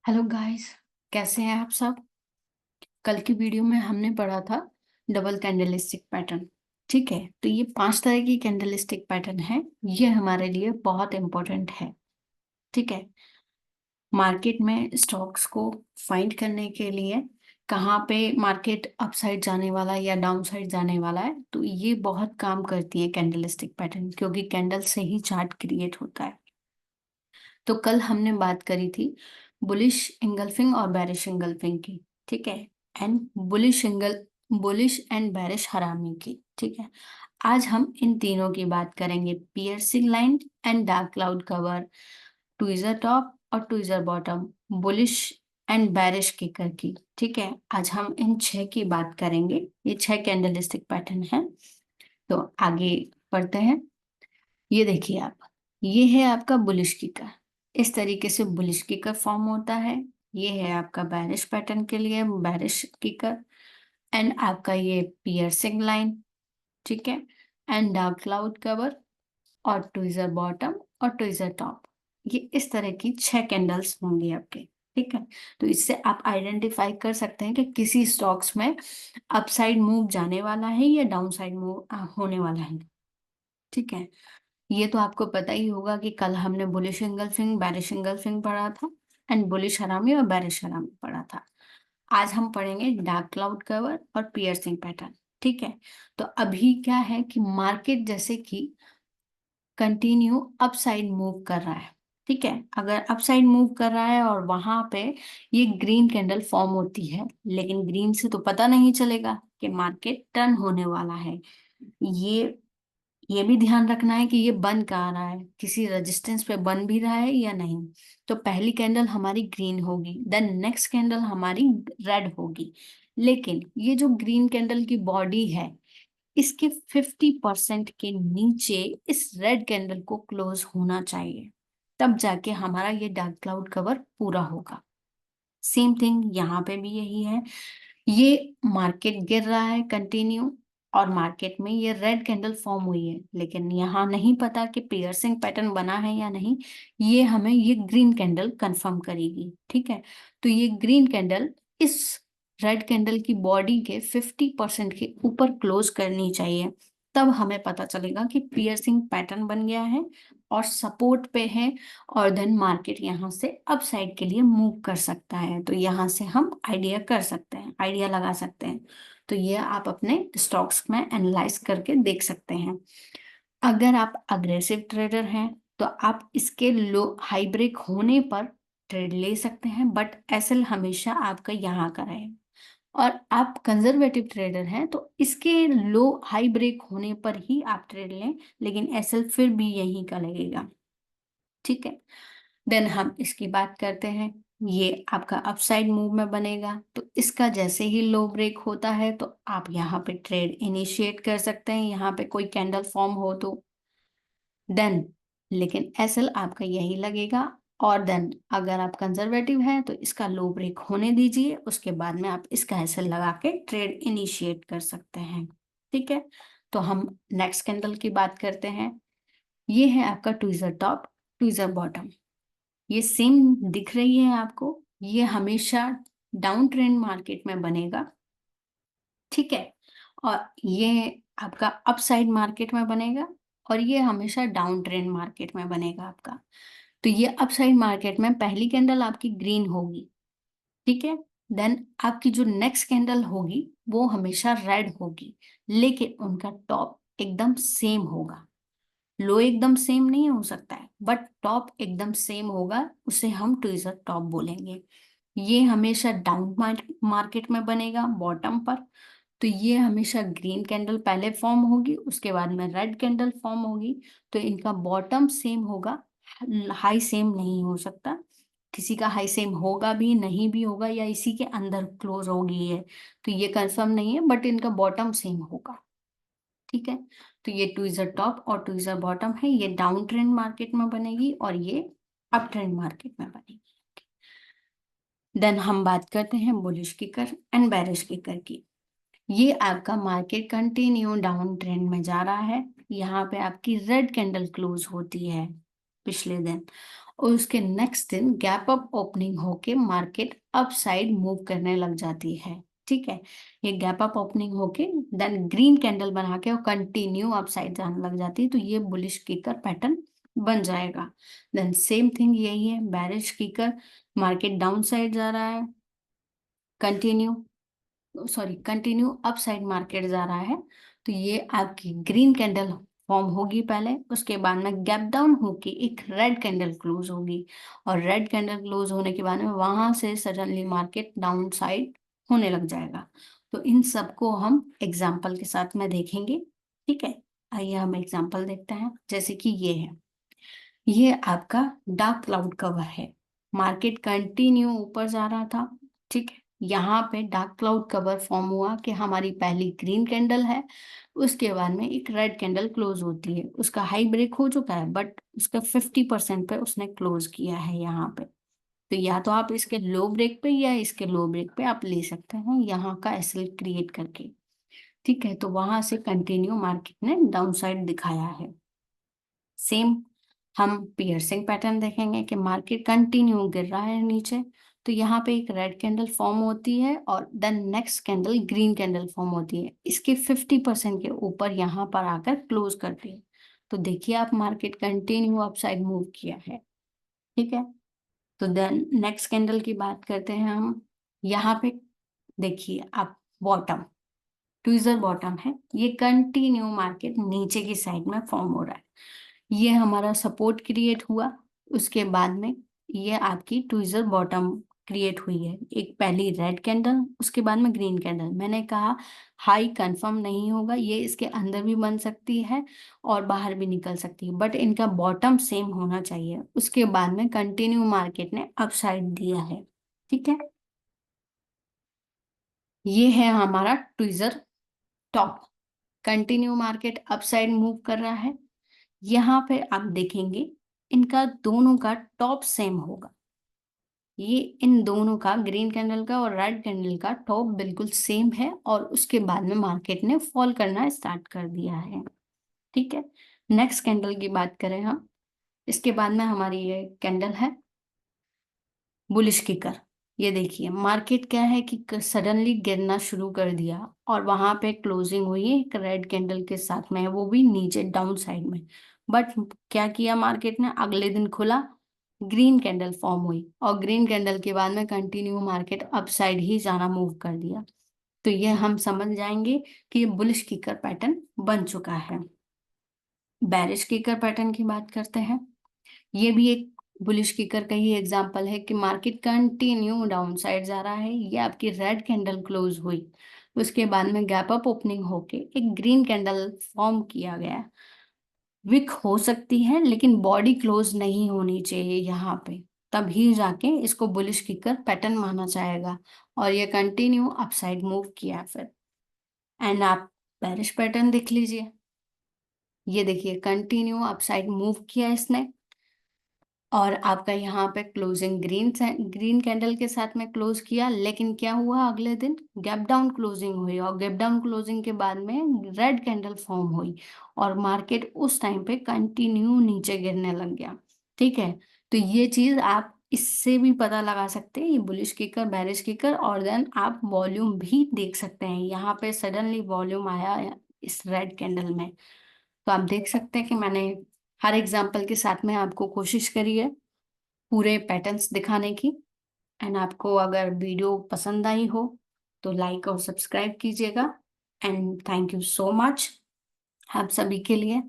Hello guys. कैसे हैं आप सब। कल की वीडियो में हमने पढ़ा था डबल कैंडलस्टिक पैटर्न। ठीक है, तो ये 5 तरह की कैंडलस्टिक पैटर्न है। ये हमारे लिए बहुत इंपॉर्टेंट है। ठीक है, मार्केट में स्टॉक्स को फाइंड करने के लिए कहाँ पे मार्केट अपसाइड जाने वाला है या डाउन साइड जाने वाला है, तो ये बहुत काम करती है कैंडलस्टिक पैटर्न, क्योंकि कैंडल से ही चार्ट क्रिएट होता है। तो कल हमने बात करी थी बुलिश इंगल्फिंग और बैरिश इंगल्फिंग की। ठीक है, एंड बुलिश एंड बैरिश हरामी की। ठीक है, आज हम इन तीनों की बात करेंगे, piercing line and dark cloud cover, tweezer top और tweezer bottom, bullish and bearish kicker की। ठीक है, आज हम इन 6 की बात करेंगे। ये 6 कैंडलस्टिक पैटर्न है। तो आगे बढ़ते हैं। ये देखिए आप, ये है आपका बुलिश किकर। इस तरीके से बुलिश किकर फॉर्म होता है। ये है आपका बैरिश पैटर्न के लिए बैरिश किकर। एंड आपका ये पियर्सिंग लाइन। ठीक है, एंड डार्क क्लाउड कवर और ट्विज़र बॉटम और ट्विज़र टॉप। ये इस तरह की 6 कैंडल्स होंगी आपके। ठीक है, तो इससे आप आइडेंटिफाई कर सकते हैं कि किसी स्टॉक्स में अपसाइड मूव जाने वाला है या डाउन साइड मूव होने वाला है। ठीक है, ये तो आपको पता ही होगा कि कल हमने बुलिश एंगल्फिंग बैरिश एंगल्फिंग पढ़ा था, एंड बुलिश हरामी और बैरिश हरामी पढ़ा था। आज हम पढ़ेंगे डार्क क्लाउड कवर और पियर्सिंग पैटर्न। ठीक है, तो अभी क्या है कि मार्केट जैसे कि कंटिन्यू अपसाइड मूव कर रहा है। ठीक है, अगर अपसाइड मूव कर रहा है और वहां पे ये ग्रीन कैंडल फॉर्म होती है, लेकिन ग्रीन से तो पता नहीं चलेगा कि मार्केट टर्न होने वाला है। ये ये भी ध्यान रखना है कि ये बन कहाँ रहा है, किसी रेजिस्टेंस पे बन भी रहा है या नहीं। तो पहली कैंडल हमारी ग्रीन होगी, देन नेक्स्ट कैंडल हमारी रेड होगी। लेकिन ये जो ग्रीन कैंडल की बॉडी है, इसके 50% के नीचे इस रेड कैंडल को क्लोज होना चाहिए, तब जाके हमारा ये डार्क क्लाउड कवर पूरा होगा। सेम थिंग यहाँ पे भी यही है। ये मार्केट गिर रहा है कंटिन्यू, और मार्केट में ये रेड कैंडल फॉर्म हुई है, लेकिन यहाँ नहीं पता कि पियर्सिंग पैटर्न बना है या नहीं। ये हमें ये ग्रीन कैंडल कंफर्म करेगी। ठीक है, तो ये ग्रीन कैंडल इस रेड कैंडल की बॉडी के 50% के ऊपर क्लोज करनी चाहिए, तब हमें पता चलेगा कि पियर्सिंग पैटर्न बन गया है और सपोर्ट पे है, और देन मार्केट यहाँ से अप साइड के लिए मूव कर सकता है। तो यहाँ से हम आइडिया कर सकते हैं, आइडिया लगा सकते हैं। तो ये आप अपने स्टॉक्स में एनालाइज करके देख सकते हैं। अगर आप अग्रेसिव ट्रेडर हैं तो आप इसके लो हाई ब्रेक होने पर ट्रेड ले सकते हैं, बट एसएल हमेशा आपका यहाँ का रहेगा। और आप कंजर्वेटिव ट्रेडर हैं तो इसके लो हाई ब्रेक होने पर ही आप ट्रेड लें, लेकिन एसएल फिर भी यहीं का लगेगा। ठीक है, देन हम इसकी बात करते हैं। ये आपका अपसाइड मूव में बनेगा, तो इसका जैसे ही लो ब्रेक होता है तो आप यहाँ पे ट्रेड इनिशिएट कर सकते हैं, यहाँ पे कोई कैंडल फॉर्म हो तो। देन लेकिन एसएल आपका यही लगेगा। और देन अगर आप कंजर्वेटिव हैं तो इसका लो ब्रेक होने दीजिए, उसके बाद में आप इसका एसएल लगा के ट्रेड इनिशिएट कर सकते हैं। ठीक है, तो हम नेक्स्ट कैंडल की बात करते हैं। ये है आपका ट्विज़र टॉप, ट्विज़र बॉटम। ये सेम दिख रही है आपको, ये हमेशा डाउन ट्रेंड मार्केट में बनेगा। ठीक है, और ये आपका अपसाइड मार्केट में बनेगा, और ये हमेशा डाउन ट्रेंड मार्केट में बनेगा आपका। तो ये अपसाइड मार्केट में पहली कैंडल आपकी ग्रीन होगी। ठीक है, देन आपकी जो नेक्स्ट कैंडल होगी वो हमेशा रेड होगी, लेकिन उनका टॉप एकदम सेम होगा। लो एकदम सेम नहीं हो सकता है, बट टॉप एकदम सेम होगा, उसे हम ट्विज़र टॉप बोलेंगे। ये हमेशा डाउन मार्केट में बनेगा बॉटम पर। तो ये हमेशा ग्रीन कैंडल पहले फॉर्म होगी, उसके बाद में रेड कैंडल फॉर्म होगी। तो इनका बॉटम सेम होगा, हाई सेम नहीं हो सकता। किसी का हाई सेम होगा भी नहीं भी होगा, या इसी के अंदर क्लोज होगी है, तो ये कंफर्म नहीं है, बट इनका बॉटम सेम होगा। ठीक है, तो ये ट्विज़र टॉप और ट्विज़र बॉटम है, ये डाउन ट्रेंड मार्केट में बनेगी और ये अप ट्रेंड मार्केट में बनेगी। देन हम बात करते हैं bullish kicker and bearish kicker की। ये आपका मार्केट कंटिन्यू डाउन ट्रेंड में जा रहा है, यहाँ पे आपकी रेड कैंडल क्लोज होती है। पिछले दिन, और उसके नेक्स्ट दिन गैप अप ओपनिंग होके मार्केट अप साइड मूव करने लग जाती है। ठीक है, ये गैप अप ओपनिंग होके देन ग्रीन कैंडल बना के और कंटिन्यू अप साइड जाने लग जाती है, तो ये बुलिश किकर पैटर्न बन जाएगा। देन सेम थिंग यही है bearish kicker, market down side जा रहा है, continue continue up side market जा रहा है, तो ये आपकी ग्रीन कैंडल फॉर्म होगी पहले, उसके बाद में गैप डाउन होके एक रेड कैंडल क्लोज होगी, और रेड कैंडल क्लोज होने के बाद में वहां से सडनली मार्केट डाउन साइड होने लग जाएगा। तो इन सबको हम एग्जाम्पल के साथ में देखेंगे। ठीक है, आइए हम एग्जाम्पल देखते हैं। जैसे कि ये आपका डार्क क्लाउड कवर है, मार्केट कंटिन्यू ऊपर जा रहा था। ठीक है, यहाँ पे डार्क क्लाउड कवर फॉर्म हुआ कि हमारी पहली ग्रीन कैंडल है, उसके बाद में एक रेड कैंडल क्लोज होती है, उसका हाई ब्रेक हो चुका है बट उसका 50% पे उसने क्लोज किया है यहाँ पे। तो या तो आप इसके लो ब्रेक पे या इसके लो ब्रेक पे आप ले सकते हैं यहाँ का एसएल क्रिएट करके। ठीक है, तो वहां से कंटिन्यू मार्केट ने डाउन साइड दिखाया है। सेम हम पियर्सिंग पैटर्न देखेंगे कि मार्केट कंटिन्यू गिर रहा है नीचे, तो यहाँ पे एक रेड कैंडल फॉर्म होती है और then next candle green candle form होती है, इसके 50% के ऊपर यहाँ पर आकर क्लोज करती है। तो देखिए आप मार्केट कंटिन्यू अपसाइड मूव किया है। ठीक है, तो देन नेक्स्ट कैंडल की बात करते हैं हम। यहाँ पे देखिए आप बॉटम, ट्विजर बॉटम है, ये कंटिन्यू मार्केट नीचे की साइड में फॉर्म हो रहा है, ये हमारा सपोर्ट क्रिएट हुआ। उसके बाद में ये आपकी ट्विजर बॉटम क्रिएट हुई है, एक पहली रेड कैंडल, उसके बाद में ग्रीन कैंडल। मैंने कहा हाई कंफर्म नहीं होगा, ये इसके अंदर भी बन सकती है और बाहर भी निकल सकती है, बट इनका बॉटम सेम होना चाहिए। उसके बाद में कंटिन्यू मार्केट ने अपसाइड दिया है। ठीक है, ये है हमारा tweezer top, continue market upside move कर रहा है। यहाँ पे आप देखेंगे इनका दोनों का टॉप सेम होगा, ये इन दोनों का ग्रीन कैंडल का और रेड कैंडल का टॉप बिल्कुल सेम है, और उसके बाद में मार्केट ने फॉल करना स्टार्ट कर दिया है। ठीक है, नेक्स्ट कैंडल की बात करें हम, इसके बाद में हमारी ये कैंडल है बुलिश किकर। ये देखिए मार्केट क्या है कि सडनली गिरना शुरू कर दिया और वहां पे क्लोजिंग हुई एक रेड कैंडल के साथ में, वो भी नीचे डाउन साइड में। बट क्या किया मार्केट ने, अगले दिन खुला, ग्रीन कैंडल फॉर्म हुई और ग्रीन कैंडल के बाद में कंटिन्यू मार्केट अप साइड ही जाना मूव कर दिया। तो ये हम समझ जाएंगे कि ये बुलिश किकर पैटर्न बन चुका है। बेरिश किकर पैटर्न की बात करते हैं। ये भी एक बुलिश किकर का ही एग्जांपल है कि मार्केट कंटिन्यू डाउन साइड जा रहा है, ये आपकी रेड कैंडल क्लोज हुई, उसके बाद में गैप अप ओपनिंग होके एक ग्रीन कैंडल फॉर्म किया गया। विक हो सकती है लेकिन बॉडी क्लोज नहीं होनी चाहिए यहाँ पे, तभी जाके इसको बुलिश किकर पैटर्न माना जाएगा। और ये कंटिन्यू अपसाइड मूव किया फिर, एंड आप बेरिश पैटर्न देख लीजिए। ये देखिए कंटिन्यू अपसाइड मूव किया इसने, और आपका यहाँ पे क्लोजिंग ग्रीन कैंडल के साथ में क्लोज किया, लेकिन क्या हुआ अगले दिन गैप डाउन क्लोजिंग हुई, और गैप डाउन क्लोजिंग के बाद में रेड कैंडल फॉर्म हुई और मार्केट उस टाइम पे कंटिन्यू नीचे गिरने लग गया। ठीक है, तो ये चीज आप इससे भी पता लगा सकते हैं, ये बुलिश किकर बेरिश किकर, और देन आप वॉल्यूम भी देख सकते हैं, यहाँ पे सडनली वॉल्यूम आया इस रेड कैंडल में। तो आप देख सकते हैं कि मैंने हर एग्जाम्पल के साथ में आपको कोशिश करी है पूरे पैटर्न्स दिखाने की। एंड आपको अगर वीडियो पसंद आई हो तो लाइक और सब्सक्राइब कीजिएगा। And thank you so much आप सभी के लिए।